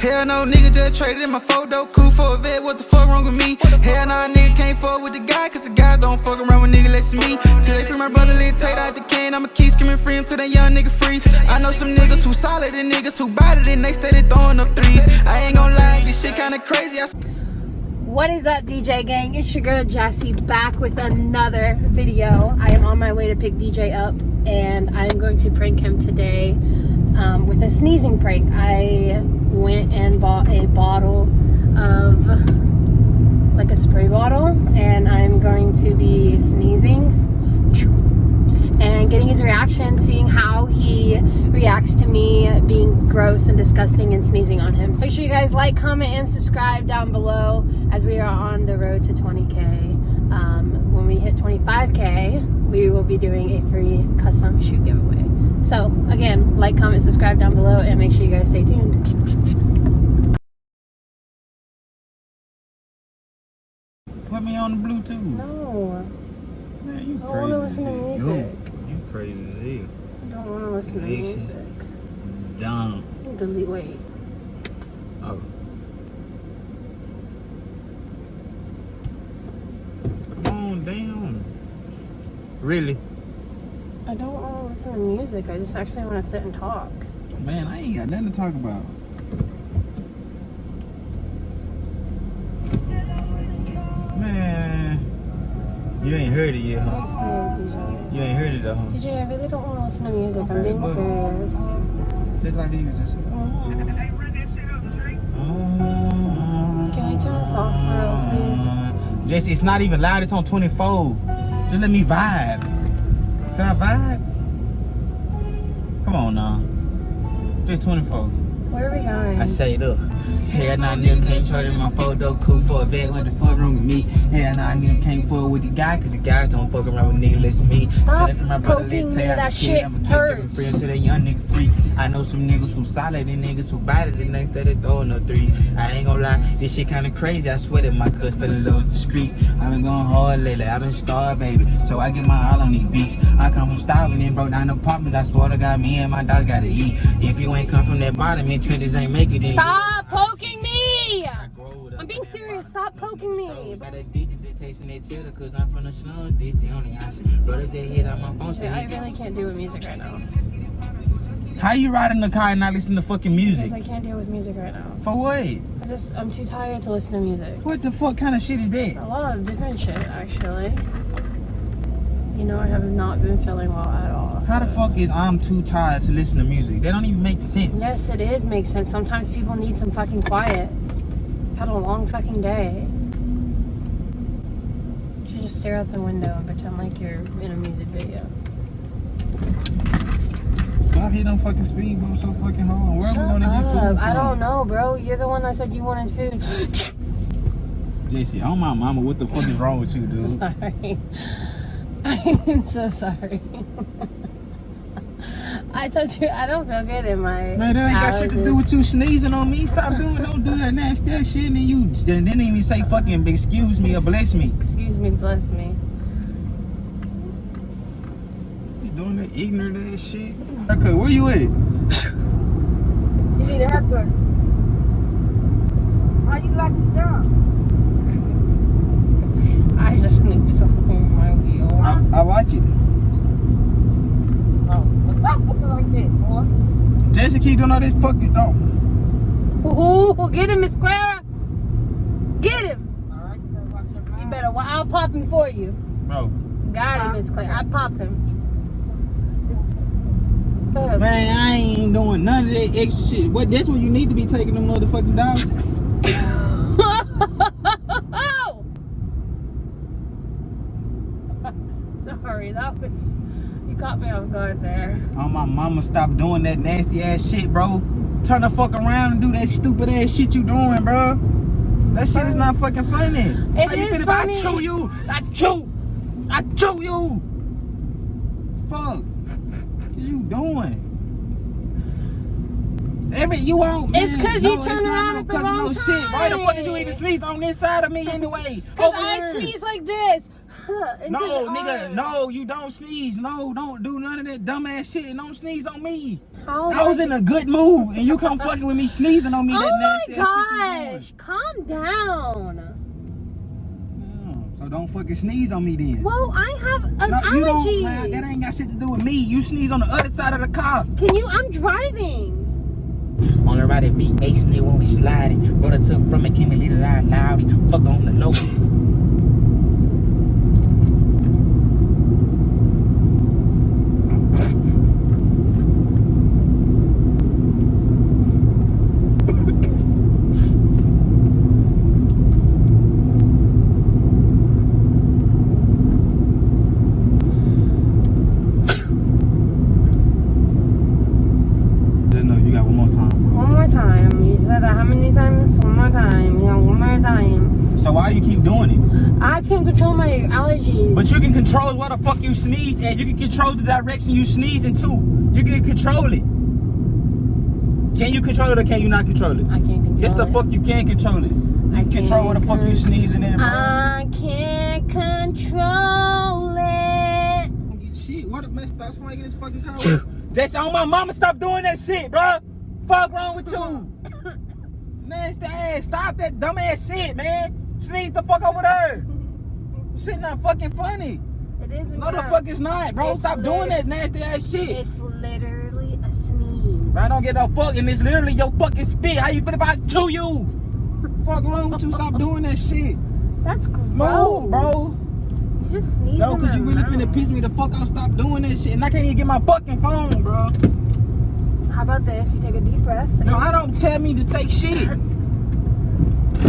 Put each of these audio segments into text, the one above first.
Hell no, nigga just traded in my photo. Cool for a vet, what the fuck wrong with me? Hell no, nigga can't fuck with the guy, cause the guy don't fuck around with nigga less than me. Till they free my brother, let take out the can. I'ma keep screaming free him till that young nigga free. I know some niggas who solid and niggas who bite it and they steady throwing up threes. I ain't gon' lie, this shit kinda crazy. What is up, DJ gang? It's your girl Jessie back with another video. I am on my way to pick DJ up and I'm going to prank him today with a sneezing prank. I went and bought a bottle of, like a spray bottle, and I'm going to be sneezing and getting his reaction, seeing how he reacts to me being gross and disgusting and sneezing on him. So make sure you guys like, comment, and subscribe down below as we are on the road to 20K. When we hit 25K, we will be doing a free custom shoe giveaway. So again, like, comment, subscribe down below, and make sure you guys stay tuned. Put me on the Bluetooth. No. Man, you I don't want to listen to crazy. music. You crazy as hell. I don't want to listen to music. Dumb. Delete, wait. Oh. Come on down. Really? I don't want to listen to music. I just actually want to sit and talk. Man, I ain't got nothing to talk about. Man, you ain't heard it yet, huh? Seriously, DJ. You ain't heard it though, huh? DJ, I really don't want to listen to music. I'm Okay, being look. serious. Just like they was just saying. Can I turn this off for real, please? Jesse, it's not even loud. It's on 24. Just let me vibe. Can I vibe? Come on now. Just 24. Where are we going? I say look. Hell nah, nigga can't trade in my photo. Cool for a vet, what the fuck wrong with me? Hell nah, nigga can't fuck with the guy, cause the guy don't fuck around with nigga listen to me. Stop Tell my brother, poking let's me, take out that the shit kid. I'ma keep hurts. giving free until that young nigga free. I know some niggas who solid and niggas who bite it the next day they throwing no threes. I ain't gonna lie, this shit kinda crazy. I swear that my cuss fell in love with the streets. I been going hard lately, I been starved, baby. So I get my all on these beats. I come from starving and broke down apartments. I swear to God, me and my dog gotta eat. If you ain't come from that bottom and trenches ain't make it in. Stop poking me! I'm being serious. Stop poking me. I really can't deal with music right now. How you ride in the car and not listen to fucking music? Because I can't deal with music right now. For what? I'm too tired to listen to music. What the fuck kind of shit is that? A lot of different shit, actually. You know, I have not been feeling well at all. How the fuck is I'm too tired to listen to music? That don't even make sense. Yes, it is makes sense. Sometimes people need some fucking quiet. I've had a long fucking day. You should just stare out the window and pretend like you're in a music video. Stop hitting them fucking speed bumps so fucking hard. Where are we gonna get food from? I don't know, bro. You're the one that said you wanted food. JC, oh my mama, what the fuck is wrong with you, dude? Sorry. I'm so sorry. I told you I don't feel good in my Man, that ain't got shit to do with you sneezing on me. Stop don't do that nasty ass shit, and then you didn't even say fucking excuse me or bless me. Excuse me, bless me. You doing that ignorant ass shit? Haircut, where you at? You need a haircut. How you like the job? I just need something in my wheel. I like it. Oh, but stop looking like that, boy. Jesse keep doing all this fucking. Ooh, get him, Miss Clara. Get him. All right, you better watch your mouth. You better. I'll pop him for you. Bro. Got him, Miss Clara. I popped him. Man, I ain't doing none of that extra shit. What? That's when you need to be taking them motherfucking dogs. Sorry, that was. You caught me off guard there. Oh my mama, stop doing that nasty ass shit, bro. Turn the fuck around and do that stupid ass shit you doing, bro. That shit is not fucking funny. It How you is feel if funny. I chew you? I chew you. Fuck. What you doing? You out, man. It's because you turn around at the wrong time. Shit. Why the fuck did you even sneeze on this side of me anyway? Because I sneeze like this. No, nigga, no, you don't sneeze. No, don't do none of that dumbass shit and don't sneeze on me. I was in a good mood and you come fucking with me sneezing on me. Oh that my nasty ass gosh, calm down. shit. So don't fucking sneeze on me then. Well, I have an allergy. You don't, man, that ain't got shit to do with me. You sneeze on the other side of the car. Can you? I'm driving. On the right, it be ace nigga when we sliding. Brother took from it, came and lit it out loud. Fuck on the low. So why you keep doing it? I can't control my allergies. But you can control where the fuck you sneeze and you can control the direction you sneeze into. You can control it. Can you control it or can you not control it? I can't control it. Yes, the fuck you can control it. You can control where the fuck you sneezing in, bro. I can't control it. Shit, what if man stop slanging this fucking car? Jason, on my mama, stop doing that shit, bro. Fuck wrong with you? Nasty ass, stop that dumb ass shit, man. Sneeze the fuck over there. Shit not fucking funny. It is. No, the fuck it's not, bro. Stop doing that nasty ass shit. It's literally a sneeze. I don't get no fuck, and it's literally your fucking spit. How you feel about it to you? Fuck wrong with you? Stop doing that shit. That's gross. No, bro. You just sneeze. No, cause you really finna piss me the fuck off. Stop doing that shit, and I can't even get my fucking phone, bro. How about this? You take a deep breath. No, I don't tell me to take shit.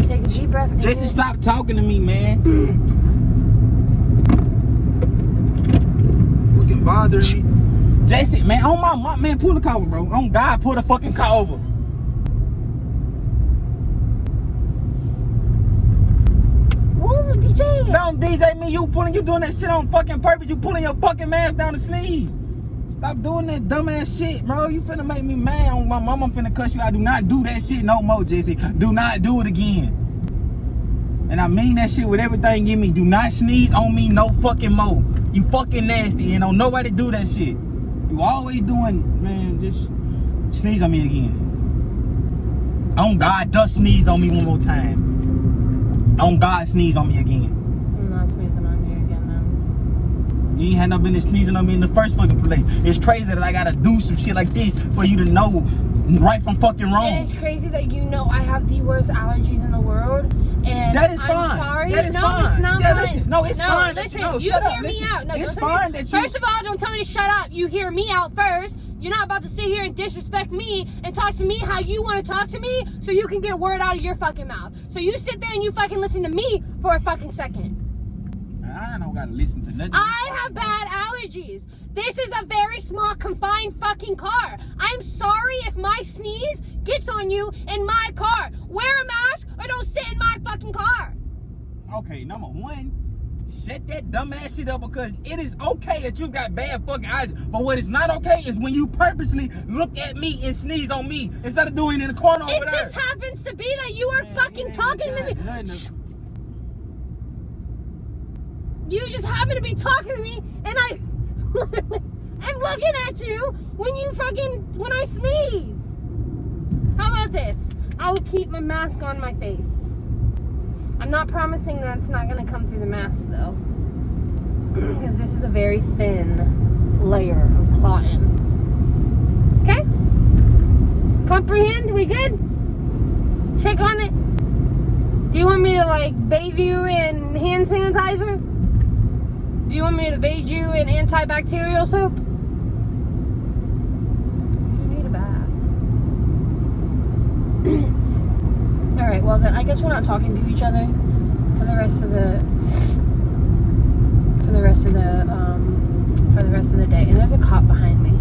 Take a deep breath. Jason, stop talking to me, man. Fucking bothering me. Jason, man, on my mom, man, pull the car over, bro. On God, pull the fucking car over. Ooh, DJ. Don't DJ me, you doing that shit on fucking purpose. You pulling your fucking mask down the sleeves. Stop doing that dumbass shit, bro. You finna make me mad on my mama. I'm finna cuss you out. Do not do that shit no more, Jesse. Do not do it again. And I mean that shit with everything in me. Do not sneeze on me no fucking more. You fucking nasty and don't nobody do that shit. You always doing, man, just sneeze on me again. On God, just sneeze on me one more time. On God, sneeze on me again. I'm not sneezing on you again, then. You ain't had no business sneezing on me in the first fucking place. It's crazy that I gotta do some shit like this for you to know right from fucking wrong. And it's crazy that you know I have the worst allergies in the world. And that is I'm fine. sorry. That is no, fine. It's not yeah, fine. listen. No, it's fine. Listen, no, you shut hear up. me Listen. out. No, it's don't fine that you. First of all, don't tell me to shut up. You hear me out first. You're not about to sit here and disrespect me and talk to me how you want to talk to me so you can get word out of your fucking mouth. So you sit there and you fucking listen to me for a fucking second. I don't gotta listen to nothing. I have bad allergies. This is a very small, confined fucking car. I'm sorry if my sneeze gets on you in my car. Wear a mask or don't sit in my fucking car. Okay, number one, shut that dumbass shit up because it is okay that you got bad fucking allergies. But what is not okay is when you purposely look at me and sneeze on me instead of doing it in the corner over there. If this happens to be that you are fucking talking to me. You just happen to be talking to me and I'm looking at you when I sneeze. How about this? I will keep my mask on my face. I'm not promising that it's not gonna come through the mask though. Because this is a very thin layer of cotton. Okay? Comprehend? We good? Check on it. Do you want me to like bathe you in hand sanitizer? Do you want me to bathe you in antibacterial soap? You need a bath. Alright, well then I guess we're not talking to each other for the rest of the day. And there's a cop behind me.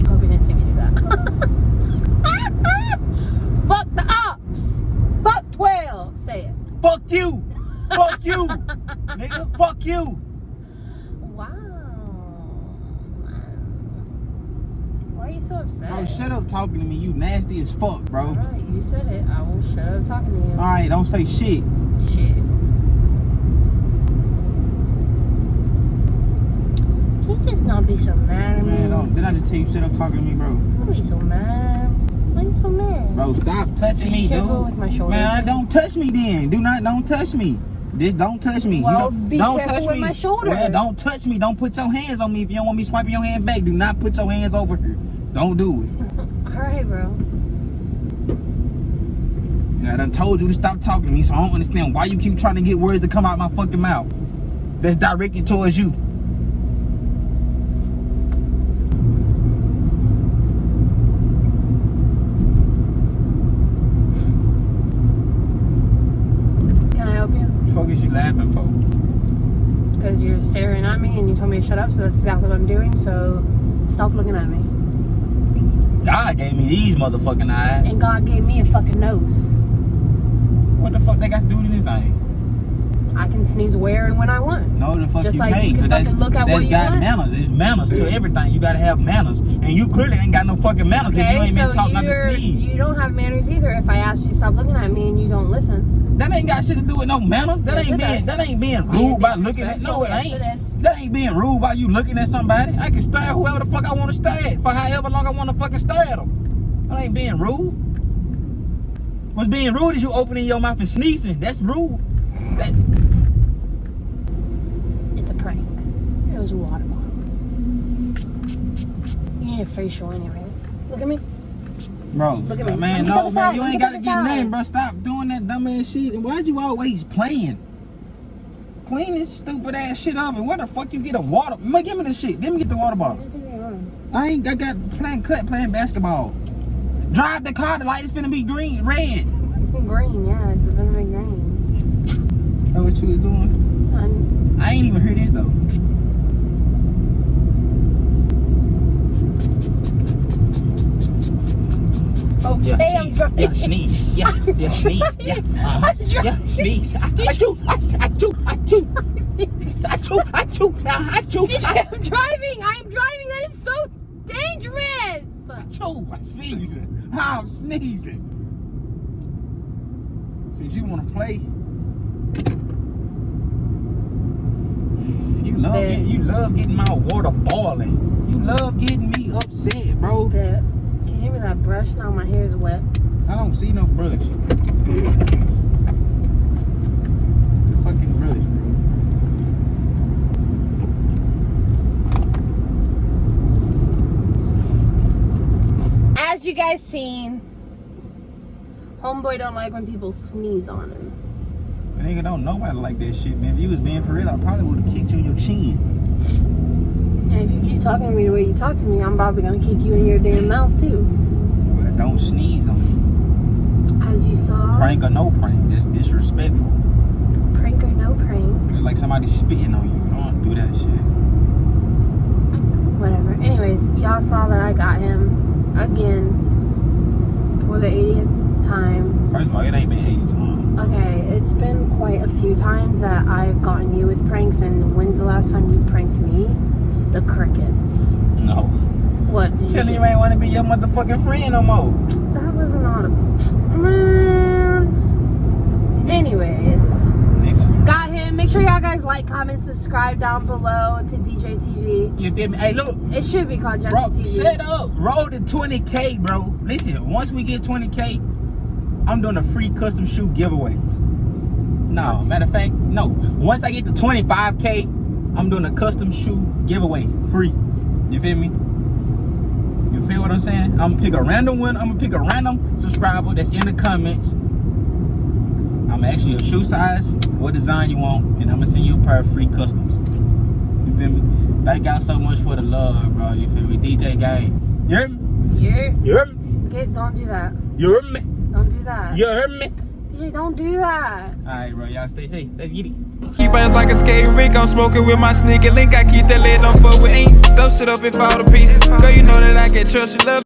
Hope you didn't see me do that. Fuck the ops! Fuck 12! Say it. Fuck you! Fuck you! Nigga, fuck you! Wow. Why are you so upset? Bro, shut up talking to me. You nasty as fuck, bro. Alright, you said it. I will shut up talking to you. Alright, don't say shit. Shit. Can you just not be so mad at me? Man, did I just tell you shut up talking to me, bro? Don't be so mad. Why are you so mad? Bro, stop touching me, careful dude. with my shoulder, Man, please. don't touch me then. Don't touch me. Just don't touch me. Well, you be don't careful touch with me. my shoulder. Well, don't touch me. Don't put your hands on me. If you don't want me swiping your hand back, do not put your hands over here. Don't do it. Alright, bro. I done told you to stop talking to me, so I don't understand why you keep trying to get words to come out my fucking mouth that's directed towards you. Can I help you? What the fuck is you laughing for? Because you're staring at me and you told me to shut up, so that's exactly what I'm doing, so stop looking at me. God gave me these motherfucking eyes. And God gave me a fucking nose. What the fuck they got to do with anything? I can sneeze where and when I want. No, the fuck Just you like can't. you can That's fucking look at what you got want. manners. There's manners to everything. You gotta have manners. And you clearly ain't got no fucking manners if you Okay, ain't so been taught not to sneeze. you don't have manners either if I ask you to stop looking at me and you don't listen. That ain't got shit to do with no manners. That Yes, ain't being It's rude being by looking at. No, it disrespectful. ain't. Yes, it is. That ain't being rude by you looking at somebody. I can stare at whoever the fuck I want to stare at for however long I want to fucking stare at them. That ain't being rude. What's being rude is you opening your mouth and sneezing. That's rude. It's a prank. It was a water bottle. You need a facial anyways. Look at me. Bro, Look at stop, me. man, Look at no, the man, side. you Look ain't at got to the get side. nothing, bro. Stop doing that dumb ass shit. And why'd you always playing? Clean this stupid ass shit up. And where the fuck you get a water? Man, give me the shit. Let me get the water bottle. I got playing basketball. Drive the car. The light is finna be red. Green, yeah, it's gonna be green. Know what you was doing? I ain't even hear this though. Oh, Yeah, hey, I'm driving. yeah, sneeze. Yeah, sneeze. Yeah, yeah, sneeze. Achoo. I'm driving. That is so dangerous. Achoo, I'm sneezing. I'm sneezing. Since you want to play, you love getting my water boiling. You love getting me upset, bro. Can you hear me that brush? Now my hair is wet. I don't see no brush. The fucking brush, bro. As you guys seen, homeboy don't like when people sneeze on him. Nigga, don't nobody like that shit, man. If you was being for real, I probably would have kicked you in your chin. And if you keep talking to me the way you talk to me, I'm probably gonna kick you in your damn mouth too. Well, don't sneeze on me. As you saw. Prank or no prank, that's disrespectful. Prank or no prank. It's like somebody spitting on you. Don't do that shit. Whatever. Anyways, y'all saw that I got him again for the 80th time. First of all, it ain't been 80 times. Okay, it's been quite a few times that I've gotten you with pranks, and when's the last time you pranked me? The crickets. No. What did Telling you you I ain't want to be your motherfucking friend no more. That was not a... Man. Anyways. Nigga. Got him. Make sure y'all guys like, comment, subscribe down below to DJTV. You feel me? Hey, look. It should be called Bro, JayTv. shut up. Roll to 20K, bro. Listen, once we get 20K, I'm doing a free custom shoe giveaway. No, matter of fact, no. Once I get to 25K, I'm doing a custom shoe giveaway. Free. You feel me? You feel what I'm saying? I'm gonna pick a random one. I'm gonna pick a random subscriber that's in the comments. I'm gonna ask you your shoe size, what design you want, and I'm gonna send you a pair of free customs. You feel me? Thank y'all so much for the love, bro. You feel me? DJ Gang. You heard me? You heard me? Don't do that. You heard me? Don't do that. You heard me? DJ, don't do that. Alright, bro. Y'all stay safe. Let's get it. Keep ass like a skate rink, I'm smoking with my sneaker link. I keep that lid, don't fuck with ink. Throw shit up and fall to pieces. Girl, you know that I can trust you, love.